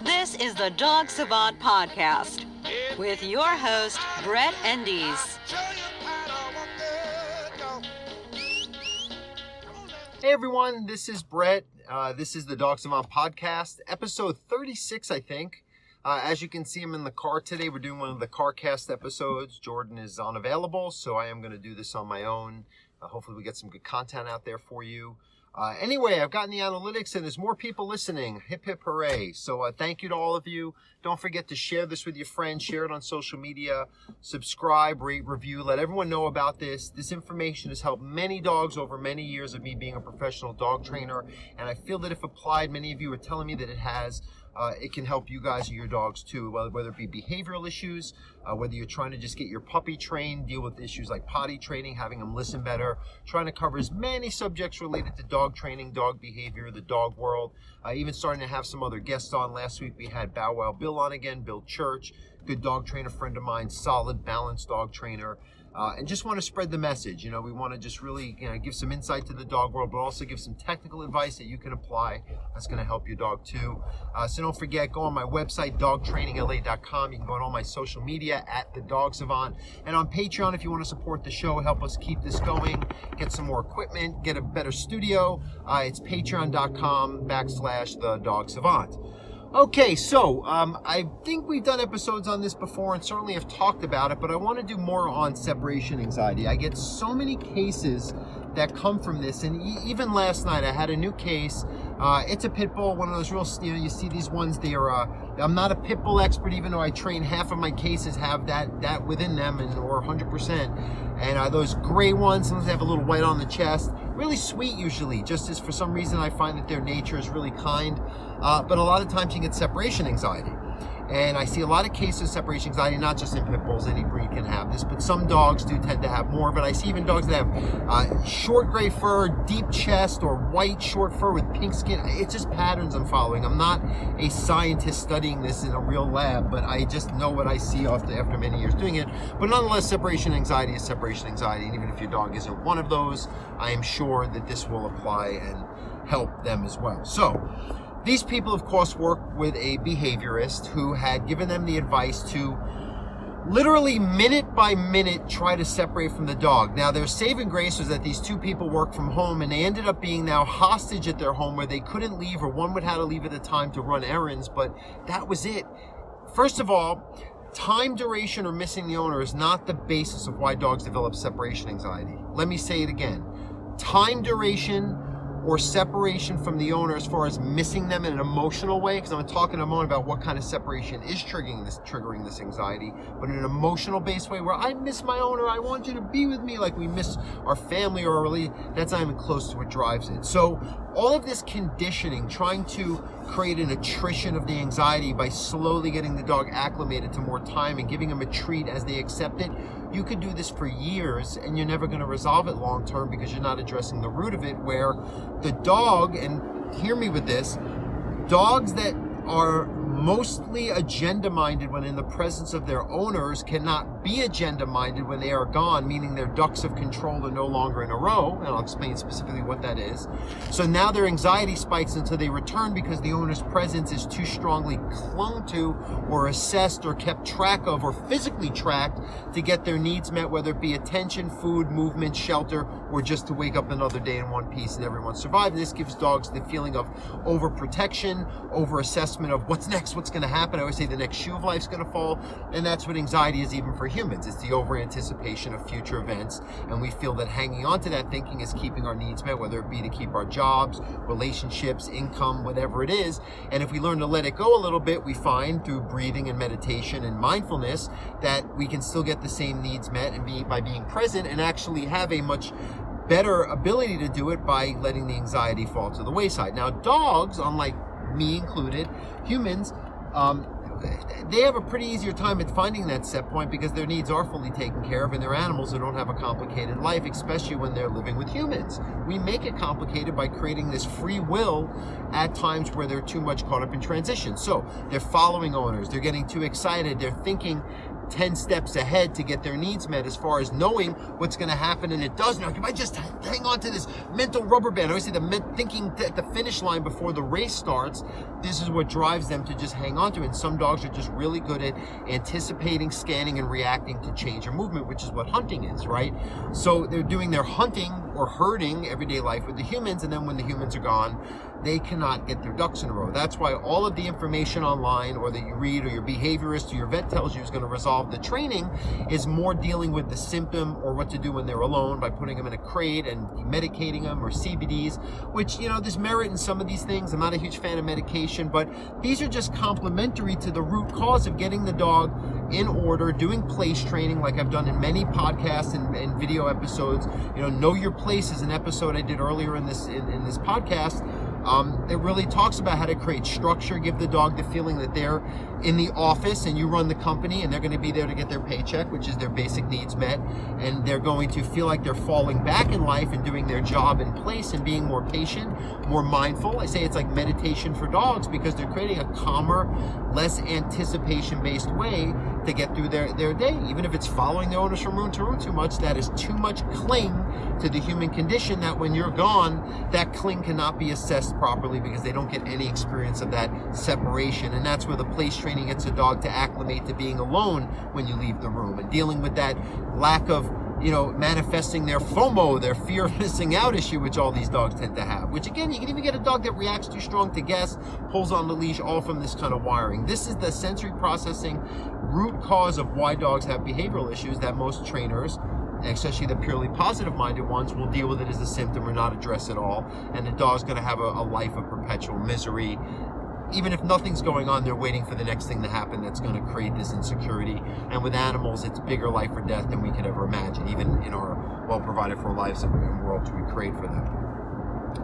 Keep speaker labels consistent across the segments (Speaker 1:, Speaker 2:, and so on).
Speaker 1: This is the Dog Savant Podcast with your host, Brett Endies.
Speaker 2: Hey everyone, this is Brett. This is the Dog Savant Podcast, episode 36, I think. As you can see, I'm in the car today. We're doing one of the CarCast episodes. Jordan is unavailable, so I am going to do this on my own. Hopefully we get some good content out there for you. Anyway, I've gotten the analytics and there's more people listening. Hip, hip, hooray. So thank you to all of you. Don't forget to share this with your friends. Share it on social media. Subscribe, rate, review. Let everyone know about this. This information has helped many dogs over many years of me being a professional dog trainer. And I feel that if applied, many of you are telling me that it has. It can help you guys and your dogs too, whether it be behavioral issues, whether you're trying to just get your puppy trained, deal with issues like potty training, having them listen better, trying to cover as many subjects related to dog training, dog behavior, the dog world, even starting to have some other guests on. Last week we had Bow Wow Bill on again, Bill Church, good dog trainer friend of mine, solid, balanced dog trainer. And just want to spread the message. You know, we want to just really give some insight to the dog world, but also give some technical advice that you can apply that's going to help your dog too. So don't forget, go on my website, dogtrainingla.com. You can go on all my social media at the Dog Savant. And on Patreon, if you want to support the show, help us keep this going, get some more equipment, get a better studio. It's patreon.com/the Dog Savant. Okay, so I think we've done episodes on this before and certainly have talked about it, but I want to do more on separation anxiety. I get so many cases that come from this, and even last night I had a new case. It's a pit bull, one of those real, you see these ones, I'm not a pit bull expert, even though I train. Half of my cases have that within them, or 100%. And those gray ones, sometimes they have a little white on the chest. Really sweet usually, just as for some reason I find that their nature is really kind. But a lot of times you get separation anxiety. And I see a lot of cases of separation anxiety, not just in pit bulls, any breed can have this, but some dogs do tend to have more. But I see even dogs that have short gray fur, deep chest, or white short fur with pink skin. It's just patterns I'm following. I'm not a scientist studying this in a real lab, but I just know what I see after many years doing it. But nonetheless, separation anxiety is separation anxiety. And even if your dog isn't one of those, I am sure that this will apply and help them as well. So, these people, of course, work with a behaviorist who had given them the advice to literally minute by minute try to separate from the dog. Now, their saving grace was that these two people work from home, and they ended up being now hostage at their home where they couldn't leave, or one would have to leave at a time to run errands, but that was it. First of all, time duration or missing the owner is not the basis of why dogs develop separation anxiety. Let me say it again. Time duration or separation from the owner as far as missing them in an emotional way, because I'm going to talk in a moment about what kind of separation is triggering this anxiety, but in an emotional based way where I miss my owner, I want you to be with me, like we miss our family or really, that's not even close to what drives it. So all of this conditioning, trying to create an attrition of the anxiety by slowly getting the dog acclimated to more time and giving them a treat as they accept it, you could do this for years and you're never going to resolve it long term because you're not addressing the root of it, where the dog, and hear me with this, dogs that are mostly agenda-minded when in the presence of their owners cannot be agenda-minded when they are gone, meaning their ducks of control are no longer in a row, and I'll explain specifically what that is. So now their anxiety spikes until they return because the owner's presence is too strongly clung to or assessed or kept track of or physically tracked to get their needs met, whether it be attention, food, movement, shelter, or just to wake up another day in one piece and everyone survive. This gives dogs the feeling of overprotection, over-assessment of what's next, what's going to happen. I always say the next shoe of life's going to fall, and that's what anxiety is even for humans. It's the over-anticipation of future events, and we feel that hanging on to that thinking is keeping our needs met, whether it be to keep our jobs, relationships, income, whatever it is. And if we learn to let it go a little bit, we find through breathing and meditation and mindfulness that we can still get the same needs met and by being present and actually have a much better ability to do it by letting the anxiety fall to the wayside. Now, dogs, unlike me included, humans, they have a pretty easier time at finding that set point because their needs are fully taken care of, and they're animals that don't have a complicated life, especially when they're living with humans. We make it complicated by creating this free will at times where they're too much caught up in transition. So they're following owners, they're getting too excited, they're thinking 10 steps ahead to get their needs met as far as knowing what's going to happen, and it does. Now, if I just hang on to this mental rubber band, I always say thinking at the finish line before the race starts, this is what drives them to just hang on to it. And some dogs are just really good at anticipating, scanning, and reacting to change or movement, which is what hunting is, right? So they're doing their hunting or herding everyday life with the humans, and then when the humans are gone, they cannot get their ducks in a row. That's why all of the information online or that you read or your behaviorist or your vet tells you is going to resolve the training is more dealing with the symptom or what to do when they're alone by putting them in a crate and medicating them, or CBDs, which, there's merit in some of these things. I'm not a huge fan of medication, but these are just complementary to the root cause of getting the dog in order, doing place training like I've done in many podcasts and video episodes. Know Your Place is an episode I did earlier in this podcast. It really talks about how to create structure, give the dog the feeling that they're in the office and you run the company, and they're going to be there to get their paycheck, which is their basic needs met, and they're going to feel like they're falling back in life and doing their job in place and being more patient, more mindful. I say it's like meditation for dogs because they're creating a calmer, less anticipation-based way to get through their day. Even if it's following their owners from room to room too much, that is too much cling to the human condition that when you're gone, that cling cannot be assessed properly because they don't get any experience of that separation. And that's where the place training gets a dog to acclimate to being alone when you leave the room, and dealing with that lack of manifesting their FOMO, their fear of missing out issue, which all these dogs tend to have, which again, you can even get a dog that reacts too strong to guests, pulls on the leash, all from this kind of wiring. This is the sensory processing root cause of why dogs have behavioral issues that most trainers, especially the purely positive-minded ones, will deal with it as a symptom or not address at all, and the dog's going to have a life of perpetual misery. Even if nothing's going on, they're waiting for the next thing to happen that's going to create this insecurity. And with animals, it's bigger life or death than we could ever imagine, even in our well-provided-for lives and worlds we create for them.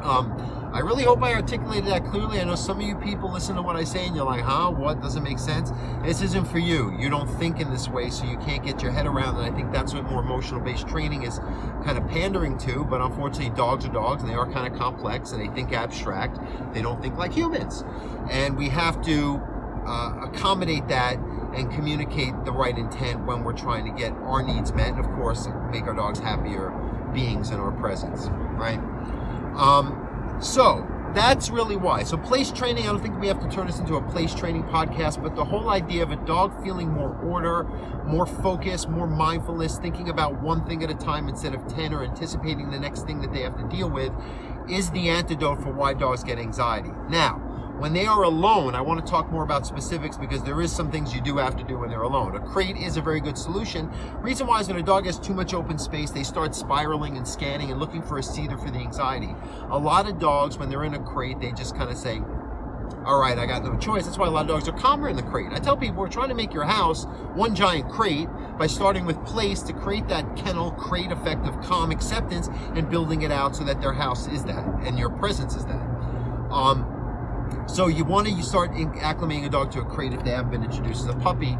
Speaker 2: I really hope I articulated that clearly. I know some of you people listen to what I say and you're like, what? Doesn't make sense? This isn't for you. You don't think in this way, so you can't get your head around it. I think that's what more emotional-based training is kind of pandering to, but unfortunately dogs are dogs and they are kind of complex and they think abstract. They don't think like humans. And we have to accommodate that and communicate the right intent when we're trying to get our needs met, and of course make our dogs happier beings in our presence, right? So that's really why. So place training, I don't think we have to turn this into a place training podcast, but the whole idea of a dog feeling more order, more focus, more mindfulness, thinking about one thing at a time instead of 10, or anticipating the next thing that they have to deal with, is the antidote for why dogs get anxiety. Now, when they are alone, I want to talk more about specifics because there is some things you do have to do when they're alone. A crate is a very good solution. Reason why is when a dog has too much open space, they start spiraling and scanning and looking for a seether for the anxiety. A lot of dogs, when they're in a crate, they just kind of say, all right, I got no choice. That's why a lot of dogs are calmer in the crate. I tell people we're trying to make your house one giant crate by starting with place to create that kennel crate effect of calm acceptance and building it out so that their house is that and your presence is that. So you start acclimating a dog to a crate if they haven't been introduced as a puppy.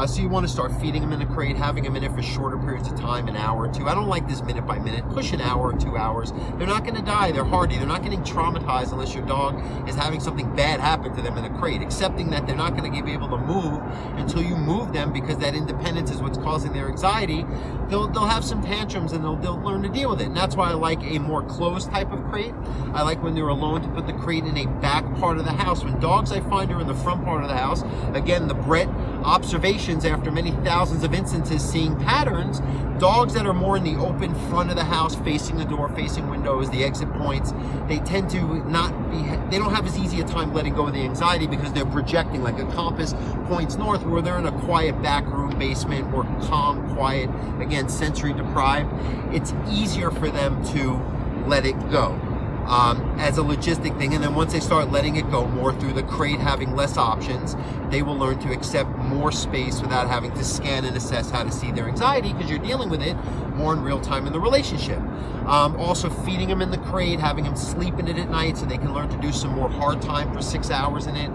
Speaker 2: So you want to start feeding them in a crate, having them in it for shorter periods of time, an hour or two. I don't like this minute by minute. Push an hour or 2 hours. They're not going to die. They're hardy. They're not getting traumatized unless your dog is having something bad happen to them in a crate. Accepting that they're not going to be able to move until you move them, because that independence is what's causing their anxiety. They'll have some tantrums and they'll learn to deal with it. And that's why I like a more closed type of crate. I like when they're alone to put the crate in a back part of the house. When dogs, I find, are in the front part of the house, again, the Brett observations after many thousands of instances seeing patterns, dogs that are more in the open front of the house, facing the door, facing windows, the exit points, they tend to they don't have as easy a time letting go of the anxiety because they're projecting like a compass points north, where they're in a quiet back room, basement, more calm, quiet, again, sensory deprived. It's easier for them to let it go. As a logistic thing, and then once they start letting it go more through the crate, having less options, they will learn to accept more space without having to scan and assess how to see their anxiety, because you're dealing with it more in real time in the relationship. Also feeding them in the crate, having them sleep in it at night so they can learn to do some more hard time for 6 hours in it.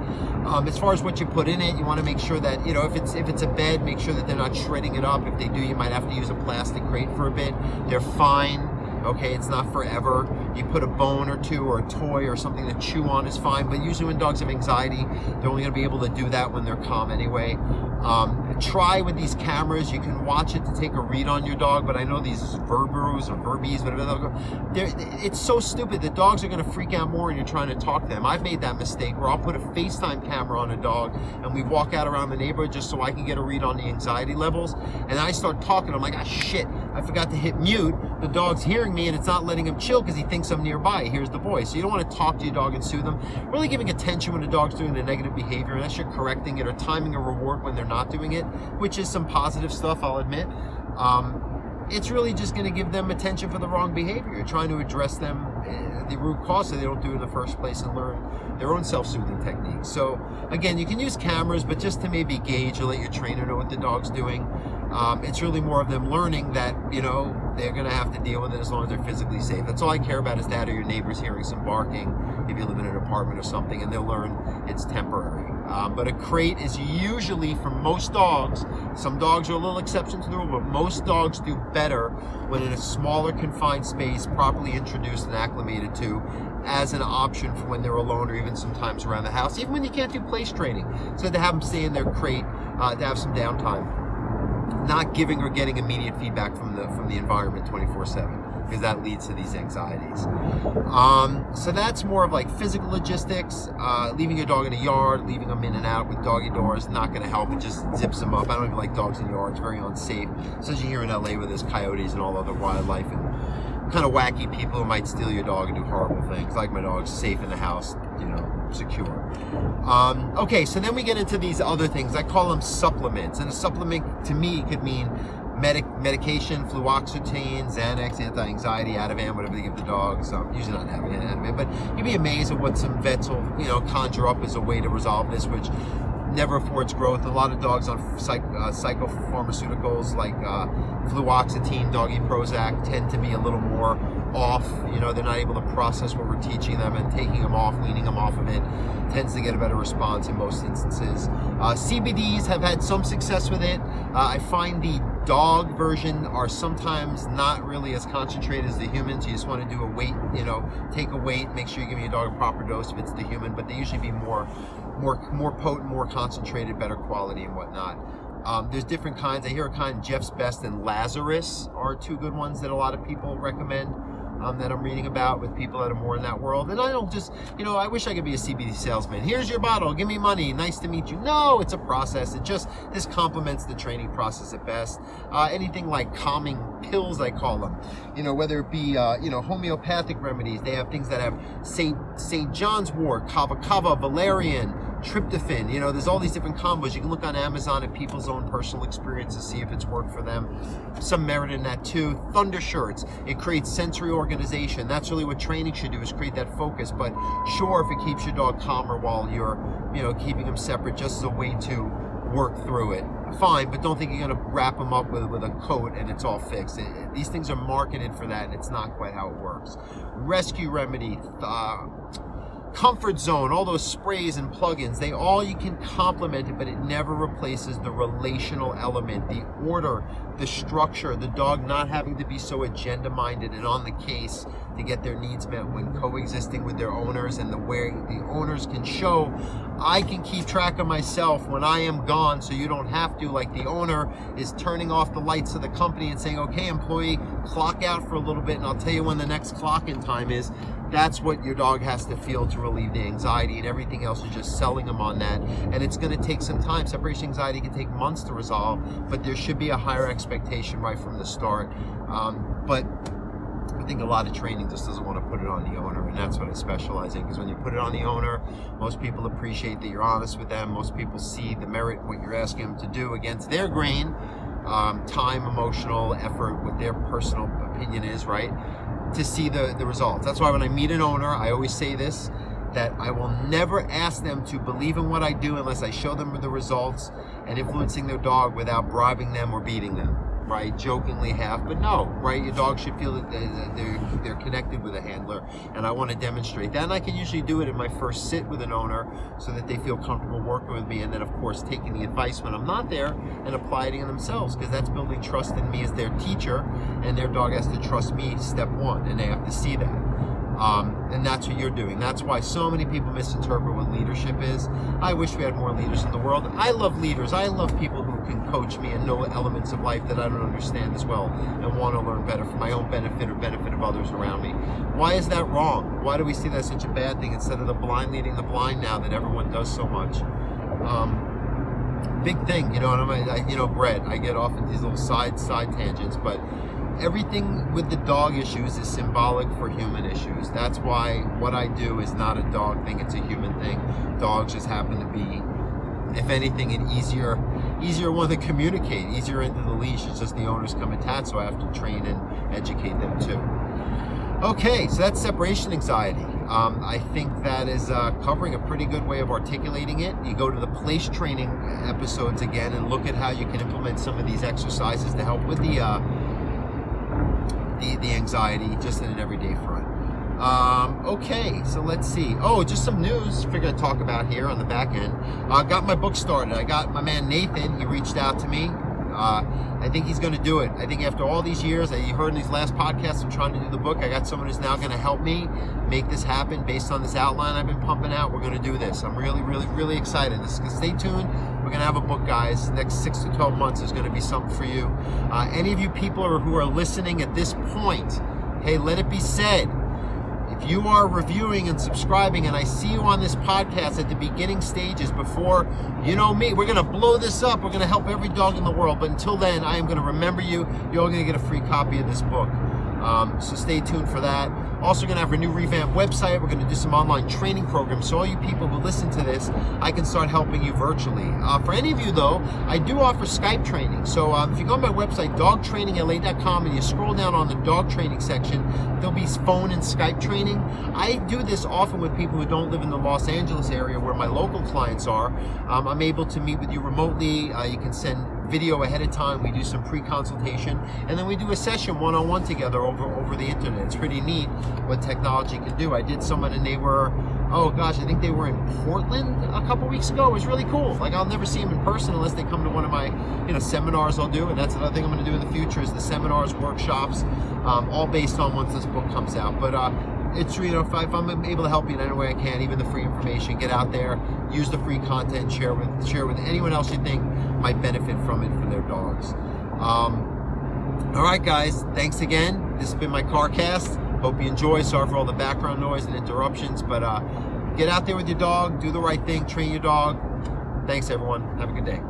Speaker 2: As far as what you put in it, you want to make sure that, if it's a bed, make sure that they're not shredding it up. If they do, you might have to use a plastic crate for a bit. They're fine. Okay, it's not forever. You put a bone or two or a toy or something to chew on is fine, but usually when dogs have anxiety, they're only going to be able to do that when they're calm anyway. Try with these cameras. You can watch it to take a read on your dog, but I know these Verberos or Verbies, whatever they'll go, it's so stupid that dogs are going to freak out more when you're trying to talk to them. I've made that mistake where I'll put a FaceTime camera on a dog and we walk out around the neighborhood just so I can get a read on the anxiety levels, and I start talking. I'm like, ah, shit, I forgot to hit mute. The dog's hearing me and it's not letting him chill because he thinks I'm nearby. He hears the voice. So you don't want to talk to your dog and soothe them. Really giving attention when the dog's doing the negative behavior, unless you're correcting it or timing a reward when they're not doing it, which is some positive stuff, I'll admit. It's really just going to give them attention for the wrong behavior. You're trying to address them, the root cause, so they don't do it in the first place and learn their own self-soothing techniques. So again, you can use cameras, but just to maybe gauge or let your trainer know what the dog's doing. It's really more of them learning that, they're going to have to deal with it as long as they're physically safe. That's all I care about, is that or your neighbors hearing some barking if you live in an apartment or something, and they'll learn it's temporary. But a crate is usually, for most dogs, some dogs are a little exception to the rule, but most dogs do better when in a smaller confined space, properly introduced and acclimated to, as an option for when they're alone or even sometimes around the house, even when you can't do place training. So to have them stay in their crate, to have some downtime. Not giving or getting immediate feedback from the environment 24/7, because that leads to these anxieties. So that's more of like physical logistics. Leaving your dog in a yard, leaving them in and out with doggy doors, not going to help. It just zips them up. I don't even like dogs in yards. Very unsafe, especially here in LA where there's coyotes and all other wildlife and kind of wacky people who might steal your dog and do horrible things. Like my dog's safe in the house, secure. Okay, so then we get into these other things. I call them supplements, and a supplement to me could mean medication, fluoxetine, Xanax, anti-anxiety, Ativan, whatever they give the dogs. Usually not Ativan, but you'd be amazed at what some vets will, conjure up as a way to resolve this, which never affords growth. A lot of dogs on psychopharmaceuticals like fluoxetine, doggy Prozac tend to be a little more off. They're not able to process what we're teaching them, and taking them off, weaning them off of it tends to get a better response in most instances. CBDs have had some success with it. I find the dog version are sometimes not really as concentrated as the humans. You just want to do a weight, take a weight, make sure you're giving your dog a proper dose if it's the human, but they usually be more potent, more concentrated, better quality and whatnot. There's different kinds. I hear a kind, Jeff's Best and Lazarus are two good ones that a lot of people recommend, that I'm reading about with people that are more in that world. And I don't just, I wish I could be a CBD salesman. Here's your bottle, give me money, nice to meet you. No, it's a process. This complements the training process at best. Anything like calming pills, I call them, whether it be, homeopathic remedies. They have things that have St. John's wort, kava, valerian, tryptophan. There's all these different combos. You can look on Amazon at people's own personal experience to see if it's worked for them. Some merit in that too. Thunder shirts, it creates sensory organization. That's really what training should do, is create that focus. But sure, if it keeps your dog calmer while you're keeping them separate, just as a way to work through it, fine, but don't think you're going to wrap them up with a coat and it's all fixed. These things are marketed for that, and it's not quite how it works. Rescue remedy, comfort zone, all those sprays and plugins, you can complement it, but it never replaces the relational element, the order, the structure, the dog not having to be so agenda minded and on the case to get their needs met when coexisting with their owners, and the way the owners can show, I can keep track of myself when I am gone, so you don't have to. Like the owner is turning off the lights of the company and saying, okay, employee, clock out for a little bit and I'll tell you when the next clock in time is. That's what your dog has to feel to relieve the anxiety, and everything else is just selling them on that. And it's going to take some time. Separation anxiety can take months to resolve, but there should be a higher expectation right from the start. But I think a lot of training just doesn't want to put it on the owner, and that's what I specialize in, because when you put it on the owner, most people appreciate that you're honest with them. Most people see the merit in what you're asking them to do against their grain, time, emotional effort, what their personal opinion is, right? To see the results. That's why when I meet an owner, I always say this, that I will never ask them to believe in what I do unless I show them the results and influencing their dog without bribing them or beating them, right? Jokingly half, but no, right? Your dog should feel that they're connected with a handler, and I want to demonstrate that. And I can usually do it in my first sit with an owner so that they feel comfortable working with me, and then of course taking the advice when I'm not there and applying it in themselves, because that's building trust in me as their teacher, and their dog has to trust me, step one, and they have to see that. And that's what you're doing. That's why so many people misinterpret what leadership is. I wish we had more leaders in the world. I love leaders. I love people who can coach me and know elements of life that I don't understand as well and want to learn better for my own benefit or benefit of others around me. Why is that wrong? Why do we see that as such a bad thing instead of the blind leading the blind now that everyone does so much? Big thing, you know, and Brett, I get off into these little side tangents, but everything with the dog issues is symbolic for human issues. That's why what I do is not a dog thing, it's a human thing. Dogs just happen to be, if anything, an easier one to communicate, easier into the leash. It's just the owners come attached, so I have to train and educate them too. Okay, so that's separation anxiety. I think that is covering a pretty good way of articulating it. You go to the place training episodes again and look at how you can implement some of these exercises to help with the anxiety just in an everyday front. Okay, so let's see. Oh, just some news I figured I'd talk about here on the back end. Got my book started. I got my man Nathan, he reached out to me. I think he's going to do it. I think after all these years, you heard in these last podcasts, I'm trying to do the book. I got someone who's now going to help me make this happen based on this outline I've been pumping out. We're going to do this. I'm really, really, really excited. Stay tuned. We're going to have a book, guys. The next 6 to 12 months is going to be something for you. Any of you people who are listening at this point, hey, let it be said. If you are reviewing and subscribing and I see you on this podcast at the beginning stages before, you know me, we're going to blow this up. We're going to help every dog in the world. But until then, I am going to remember you. You're all going to get a free copy of this book. So stay tuned for that. Also going to have a new revamped website. We're going to do some online training programs. So all you people who listen to this, I can start helping you virtually. For any of you though, I do offer Skype training. So if you go on my website, dogtrainingla.com, and you scroll down on the dog training section, there'll be phone and Skype training. I do this often with people who don't live in the Los Angeles area where my local clients are. I'm able to meet with you remotely. You can send video ahead of time. We do some pre-consultation, and then we do a session one-on-one together over the internet. It's pretty neat what technology can do. I did someone and they were, I think they were in Portland a couple weeks ago. It was really cool. Like, I'll never see them in person unless they come to one of my seminars I'll do, and that's another thing I'm going to do in the future is the seminars, workshops, all based on once this book comes out. But it's, if I'm able to help you in any way I can, even the free information, get out there, use the free content, share with anyone else you think might benefit from it for their dogs. All right, guys, thanks again. This has been my CarCast. Hope you enjoy. Sorry for all the background noise and interruptions, but get out there with your dog, do the right thing, train your dog. Thanks, everyone. Have a good day.